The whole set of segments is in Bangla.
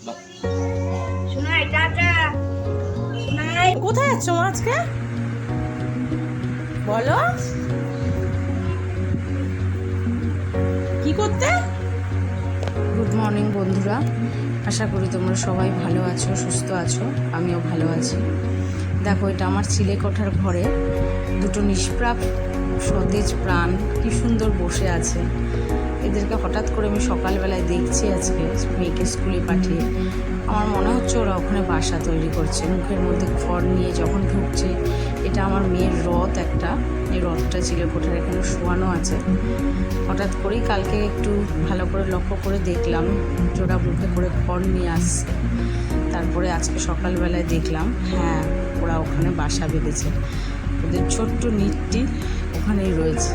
শোনাই টাটা শোনাই। কোথায় যাচ্ছ মা আজকে বলো? কি করতে? গুড মর্নিং বন্ধুরা, আশা করি তোমরা সবাই ভালো আছো, সুস্থ আছো। আমিও ভালো আছি। দেখো, এটা আমার চিলেকোঠার ঘরে দুটো নিষ্প্রাপ সতেজ প্রাণ কি সুন্দর বসে আছে। এদেরকে হঠাৎ করে আমি সকালবেলায় দেখছি আজকে মেয়েকে স্কুলে পাঠিয়ে। আমার মনে হচ্ছে ওরা ওখানে বাসা তৈরি করছে, মুখের মধ্যে খড় নিয়ে যখন ঢুকছে। এটা আমার মেয়ের রথ একটা, এই রথটা চিলেকোঠার এখানে শোয়ানো আছে। হঠাৎ করেই কালকে একটু ভালো করে লক্ষ্য করে দেখলাম ওরা মুখে করে খড় নিয়ে আসছে। তারপরে আজকে সকালবেলায় দেখলাম হ্যাঁ, ওরা ওখানে বাসা বেঁধেছে। ওদের ছোট্ট নিটটি ওখানেই রয়েছে।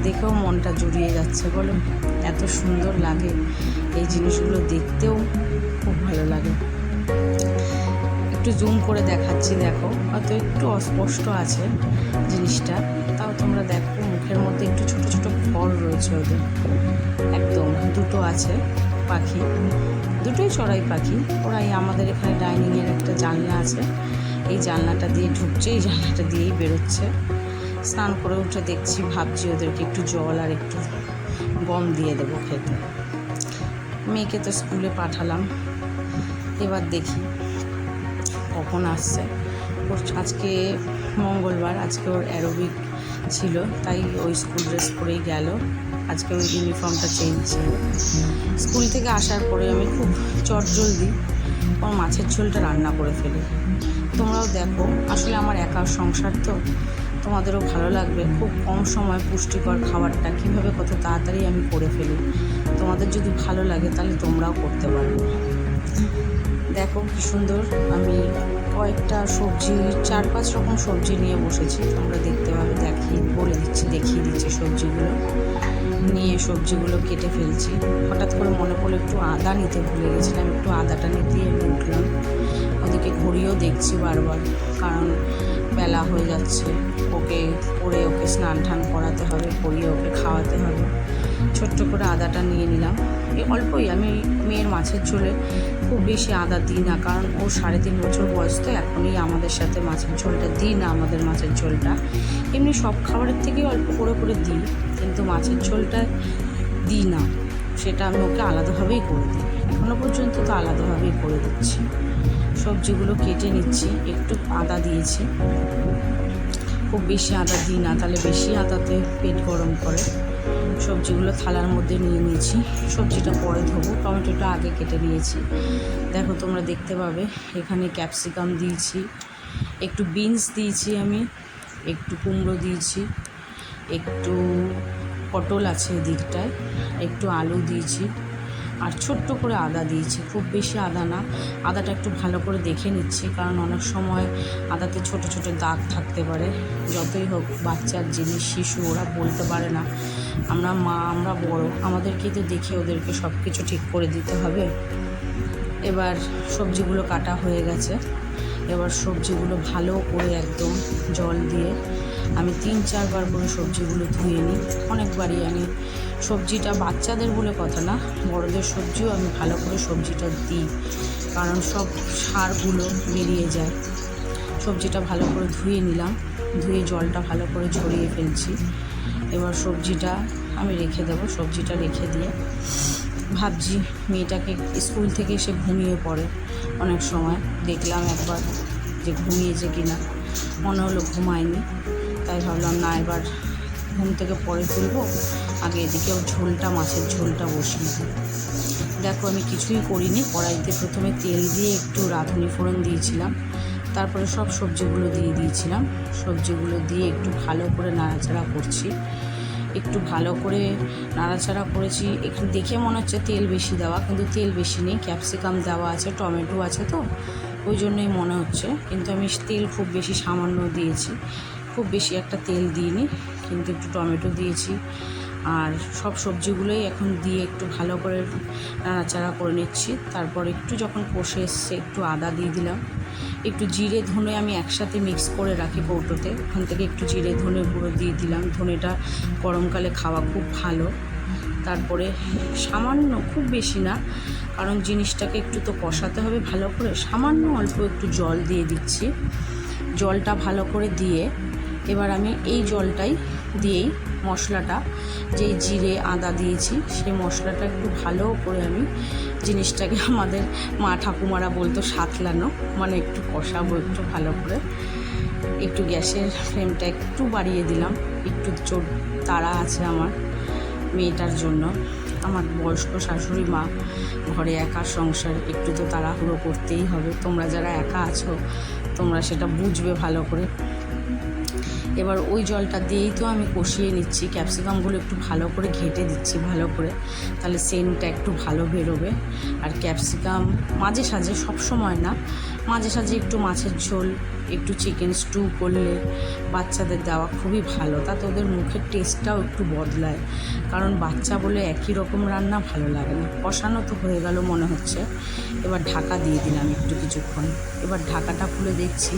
দেখেও মনটা জুড়িয়ে যাচ্ছে বলো, এত সুন্দর লাগে এই জিনিসগুলো দেখতেও খুব ভালো লাগে। একটু জুম করে দেখাচ্ছি, দেখো হয়তো একটু অস্পষ্ট আছে জিনিসটা, তাও তোমরা দেখো মুখের মধ্যে একটু ছোট ছোট খড় রয়েছে ওদের। একদম দুটো আছে পাখি, দুটোই চড়াই পাখি। ওরাই আমাদের এখানে ডাইনিংয়ের একটা জানলা আছে, এই জানলাটা দিয়ে ঢুকছে, এই জানলাটা দিয়েই বেরোচ্ছে। স্নান করে উঠে দেখছি, ভাবছি ওদেরকে একটু জল আর একটু গম দিয়ে দেবো খেতে। মেয়েকে তো স্কুলে পাঠালাম, এবার দেখি কখন আসছে। ওর আজকে মঙ্গলবার, আজকে ওর অ্যারোবিক ছিল, তাই ওই স্কুল ড্রেস পরেই গেল। আজকে ওই ইউনিফর্মটা চেঞ্জ ছিল। স্কুল থেকে আসার পরে আমি খুব চটজলদি ওর মাছের ঝোলটা রান্না করে ফেলি। তোমরাও দেখো, আসলে আমার একার সংসার তো, তোমাদেরও ভালো লাগবে। খুব কম সময় পুষ্টিকর খাবারটা কীভাবে কত তাড়াতাড়ি আমি করে ফেলি। তোমাদের যদি ভালো লাগে তাহলে তোমরাও করতে পারবে। দেখো কি সুন্দর, আমি কয়েকটা সবজি, 4-5 রকম সবজি নিয়ে বসেছি। তোমরা দেখতে পাবে, দেখিয়ে দিচ্ছি সবজিগুলো নিয়ে। সবজিগুলো কেটে ফেলছি। হঠাৎ করে মনে পড়লো একটু আদা নিতে ভুলে গেছিলাম, একটু আদাটা নিতে আমি উঠলাম। ওদিকে ঘড়িও দেখছি বারবার, কারণ বেলা হয়ে যাচ্ছে। ওকে স্নান টান করাতে হবে, পরিয়ে ওকে খাওয়াতে হবে। ছোট্ট করে আদাটা নিয়ে নিলাম। অল্পই, আমি মেয়ের মাছের ঝোলে খুব বেশি আদা দিই না, কারণ ও 3.5 বছর বয়স তো, এখনই আমাদের সাথে মাছের ঝোলটা দিই না। আমাদের মাছের ঝোলটা এমনি সব খাবারের থেকেই অল্প করে দিই, কিন্তু মাছের ঝোলটা দিই না। সেটা আমি ওকে আলাদাভাবেই করে দিই, এখনও পর্যন্ত তো আলাদাভাবেই করে দিচ্ছি। সবজিগুলো কেটে নিচ্ছি, একটু আদা দিয়েছি, খুব বেশি আদা দিই না, তাহলে বেশি আদাতে পেট গরম করে। সবজিগুলো থালার মধ্যে নিয়ে নিয়েছি, সবজিটা পরে ধোবো। টমেটোটা আগে কেটে নিয়েছি। দেখো তোমরা দেখতে পাবে এখানে ক্যাপসিকাম দিয়েছি, একটু বিনস দিয়েছি, আমি একটু কুমড়ো দিয়েছি, একটু পটল আছে এদিকটায়, একটু আলু দিয়েছি, আর ছোট্ট করে আদা দিয়েছি। খুব বেশি আদা না, আদাটা একটু ভালো করে দেখে নিচ্ছি, কারণ অনেক সময় আদাতে ছোট ছোট দাগ থাকতে পারে। যতই হোক বাচ্চার জিনিস, শিশু, ওরা বলতে পারে না। আমরা মা, আমরা বড়, আমাদেরকেই তো দেখে ওদেরকে সব কিছু ঠিক করে দিতে হবে। এবার সবজিগুলো কাটা হয়ে গেছে। এবার সবজিগুলো ভালো করে একদম জল দিয়ে আমি 3-4 বার করে সবজিগুলো ধুয়ে নিই। অনেকবারই আমি সবজিটা, বাচ্চাদের বলে কথা না, বড়দের সবজিও আমি ভালো করে সবজিটা দিই, কারণ সব সারগুলো বেরিয়ে যায়। সবজিটা ভালো করে ধুয়ে নিলাম, ধুয়ে জলটা ভালো করে ঝরিয়ে ফেলছি। এবার সবজিটা আমি রেখে দেবো। সবজিটা রেখে দিয়ে ভাবছি মেয়েটাকে স্কুল থেকে এসে ঘুমিয়ে পড়ে অনেক সময়, দেখলাম একবার যে ঘুমিয়েছে কিনা, মনে হলো ঘুমায়নি, তাই ভাবলাম না, এবার ঘুম থেকে পরে তুলবো, আগে এদিকে ওর ঝোলটা, মাছের ঝোলটা বসিয়ে দিই। দেখো আমি কিছুই করিনি, কড়াইতে প্রথমে তেল দিয়ে একটু রাঁধুনি ফোড়ন দিয়েছিলাম, তারপরে সব সবজিগুলো দিয়ে দিয়েছিলাম। সবজিগুলো দিয়ে একটু ভালো করে নাড়াচাড়া করছি, একটু ভালো করে নাড়াচাড়া করেছি। একটু দেখে মনে হচ্ছে তেল বেশি দেওয়া, কিন্তু তেল বেশি নেই, ক্যাপসিকাম দেওয়া আছে, টমেটো আছে, তো ওই জন্যই মনে হচ্ছে। কিন্তু আমি তেল খুব বেশি সামান্য দিয়েছি, খুব বেশি একটা তেল দিইনি, কিন্তু একটু টমেটো দিয়েছি। আর সব সবজিগুলোই এখন দিয়ে একটু ভালো করে নাড়াচাড়া করে নিচ্ছি। তারপর একটু যখন কষে এসছে, একটু আদা দিয়ে দিলাম, একটু জিরে ধনে আমি একসাথে মিক্স করে রাখি কৌটোতে, ওখান থেকে একটু জিরে ধনে গুঁড়ো দিয়ে দিলাম। ধনেটা গরমকালে খাওয়া খুব ভালো। তারপরে সামান্য, খুব বেশি না, কারণ জিনিসটাকে একটু তো কষাতে হবে ভালো করে। সামান্য অল্প একটু জল দিয়ে দিচ্ছি। জলটা ভালো করে দিয়ে এবার আমি এই জলটাই দিয়েই মশলাটা, যেই জিরে আদা দিয়েছি সেই মশলাটা একটু ভালো করে আমি জিনিসটাকে, আমাদের মা ঠাকুমারা বলতো সাতলানো, মানে একটু কষাবো একটু ভালো করে। একটু গ্যাসের ফ্লেমটা একটু বাড়িয়ে দিলাম, একটু জোর তাড়া আছে আমার মেয়েটার জন্য। আমার বয়স্ক শাশুড়ি মা, ঘরে একা সংসার, একটু তো তাড়াহুড়ো করতেই হবে। তোমরা যারা একা আছো তোমরা সেটা বুঝবে ভালো করে। এবার ওই জলটা দিয়েই তো আমি কষিয়ে নিচ্ছি, ক্যাপসিকামগুলো একটু ভালো করে ঘেঁটে দিচ্ছি ভালো করে, তাহলে সেন্টটা একটু ভালো বেরোবে। আর ক্যাপসিকাম মাঝে সাঝে, সব সময় না, মাঝে সাঝে একটু মাছের ঝোল, একটু চিকেন স্টু করলে বাচ্চাদের দেওয়া খুবই ভালো, তাতে ওদের মুখের টেস্টটাও একটু বদলায়। কারণ বাচ্চা বলে একই রকম রান্না ভালো লাগে না। কষানো তো হয়ে গেল মনে হচ্ছে, এবার ঢাকা দিয়ে দিলাম একটু কিছুক্ষণ। এবার ঢাকাটা খুলে দেখছি,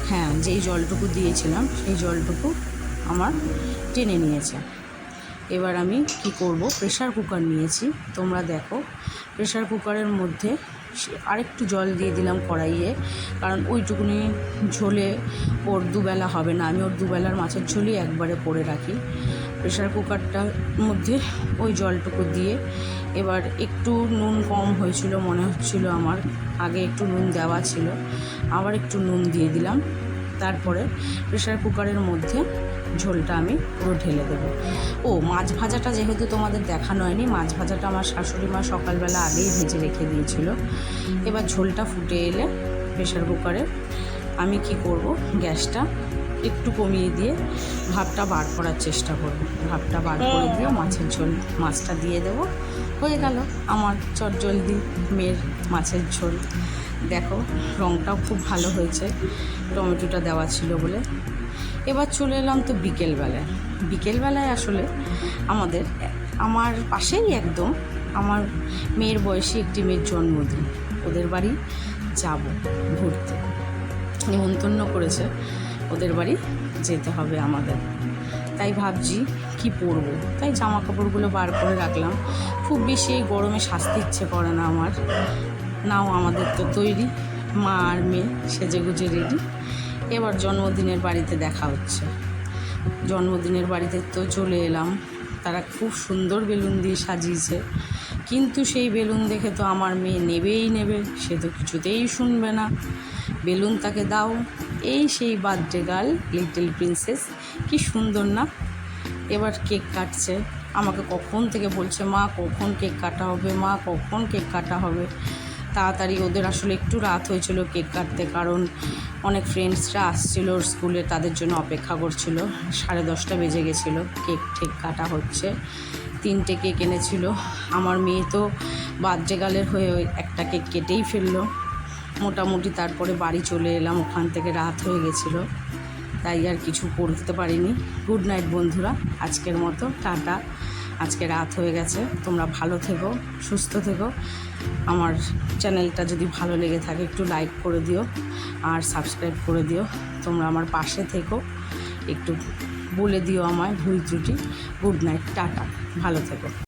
হ্যাঁ, যেই জলটুকু দিয়েছিলাম সেই জলটুকু আমার টেনে নিয়েছে। এবার আমি কি করব, প্রেশার কুকার নিয়েছি। তোমরা দেখো, প্রেশার কুকারের মধ্যে আরেকটু জল দিয়ে দিলাম কড়াইয়ে, কারণ ওইটুকুনি ঝোলে ওর দুবেলা হবে না। আমি ওর দুবেলার মাছের ঝোলই একবারে করে রাখি। প্রেশার কুকারটার মধ্যে ওই জলটুকু দিয়ে এবার একটু নুন কম হয়েছিল মনে হচ্ছিল আমার, আগে একটু নুন দেওয়া ছিল, আবার একটু নুন দিয়ে দিলাম। তারপরে প্রেশার কুকারের মধ্যে ঝোলটা আমি পুরো ঢেলে দেবো। ও, মাছ ভাজাটা যেহেতু তোমাদের দেখানো হয়নি, মাছ ভাজাটা আমার শাশুড়ি মা সকালবেলা আগেই ভেজে রেখে দিয়েছিল। এবার ঝোলটা ফুটে এলে প্রেশার কুকারে আমি কি করব, গ্যাসটা একটু কমিয়ে দিয়ে ভাপটা বার করার চেষ্টা করব। ভাপটা বার করে দিয়ে মাছের ঝোল, মাছটা দিয়ে দেবো। হয়ে গেল আমার চটজলদি মেয়ের মাছের ঝোল। দেখো, রঙটাও খুব ভালো হয়েছে, টমেটোটা দেওয়া ছিল বলে। এবার চলে এলাম তো বিকেলবেলায় আসলে আমার পাশেই একদম আমার মেয়ের বয়সী একটি মেয়ের জন্মদিন। ওদের বাড়ি যাব ঘুরতে, নিমন্ত্রণ করেছে, ওদের বাড়ি যেতে হবে আমাদের। তাই ভাবছি কি পরবো, তাই জামা কাপড়গুলো বার করে রাখলাম। খুব বেশি এই গরমে সাজতে ইচ্ছে করে না আমার। নাও, আমাদের তো তৈরি, মা আর মেয়ে সেজেগুজে রেডি। এবার জন্মদিনের বাড়িতে দেখা হচ্ছে। জন্মদিনের বাড়িতে তো চলে এলাম, তারা খুব সুন্দর বেলুন দিয়ে সাজিয়েছে, কিন্তু সেই বেলুন দেখে তো আমার মেয়ে নেবে, সে তো কিছুতেই শুনবে না। বেলুন তাকে দাও, এই সেই বার্থডে গার্ল, লিটল প্রিন্সেস, কি সুন্দর না। এবার কেক কাটছে, আমাকে কখন থেকে বলছে, মা কখন কেক কাটা হবে, মা কখন কেক কাটা হবে। তাড়াতাড়ি, ওদের আসলে একটু রাত হয়েছিল কেক কাটতে, কারণ অনেক ফ্রেন্ডসরা আসছিল ওর স্কুলে, তাদের জন্য অপেক্ষা করছিল। 10:30 বেজে গেছিলো, কেক কাটা হচ্ছে। 3টে কেক এনেছিল। আমার মেয়ে তো বার্থডে গার্লের হয়ে একটা কেক কেটেই ফেললো মোটামুটি। তারপরে বাড়ি চলে এলাম, ওখান থেকে রাত হয়ে গেছিলো, তাই আর কিছু করতে পারিনি। গুড নাইট বন্ধুরা, আজকের মতো টাটা। আজকে রাত হয়ে গেছে, তোমরা ভালো থেকো, সুস্থ থেকো। আমার চ্যানেলটা যদি ভালো লেগে থাকে একটু লাইক করে দিও আর সাবস্ক্রাইব করে দিও। তোমরা আমার পাশে থেকো, একটু বলে দিও আমায় ভুল ত্রুটি। গুড নাইট, টাটা, ভালো থেকো।